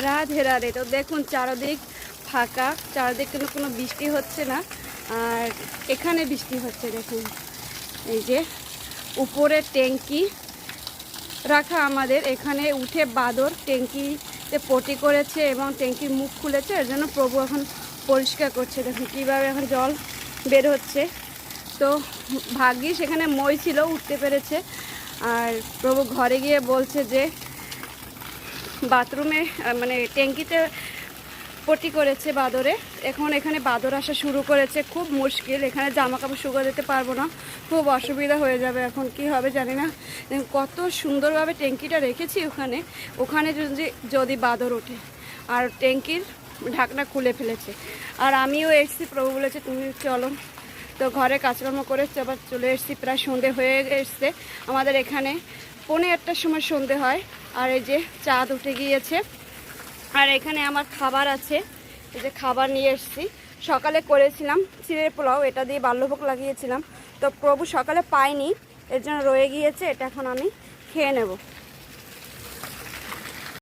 রাধে রাধে। তো দেখুন চারদিক ফাঁকা, চারদিক কোনো বৃষ্টি হচ্ছে না, আর এখানে বৃষ্টি হচ্ছে। দেখুন এই যে উপরে ট্যাঙ্কি রাখা আমাদের, এখানে উঠে বাদর ট্যাঙ্কিতে পটি করেছে এবং ট্যাঙ্কির মুখ খুলেছে, এর জন্য প্রভু এখন পরিষ্কার করছে। দেখুন কীভাবে এখন জল বের হচ্ছে। তো ভাগ্যিস সেখানে মই ছিল, উঠতে পেরেছে। আর প্রভু ঘরে গিয়ে বলছে যে বাথরুমে মানে ট্যাঙ্কিতে পটি করেছে বাদরে, এখন এখানে বাদর আসা শুরু করেছে। খুব মুশকিল, এখানে জামা কাপড় শুকিয়ে দিতে পারবো না, খুব অসুবিধা হয়ে যাবে। এখন কি হবে জানি না। কত সুন্দরভাবে ট্যাঙ্কিটা রেখেছি ওখানে, ওখানে যদি বাদর ওঠে। আর ট্যাঙ্কির ঢাকনা খুলে ফেলেছে। আর আমিও এসেছি, প্রভু বলেছে তুমি চলো। তো ঘরে কাজকর্ম করে আবার চলে এসেছি, প্রায় সন্ধে হয়ে এসছে। আমাদের এখানে 1:15টার সময় সন্ধে হয়। আর এই যে চাঁদ উঠে গিয়েছে। আর এখানে আমার খাবার আছে, এই যে খাবার নিয়ে এসেছি। সকালে করেছিলাম চিড়ের পোলাও, এটা দিয়ে বাল্যভোগ লাগিয়েছিলাম। তো প্রভু সকালে পাইনি, এর জন্য রয়ে গিয়েছে, এটা এখন আমি খেয়ে নেব।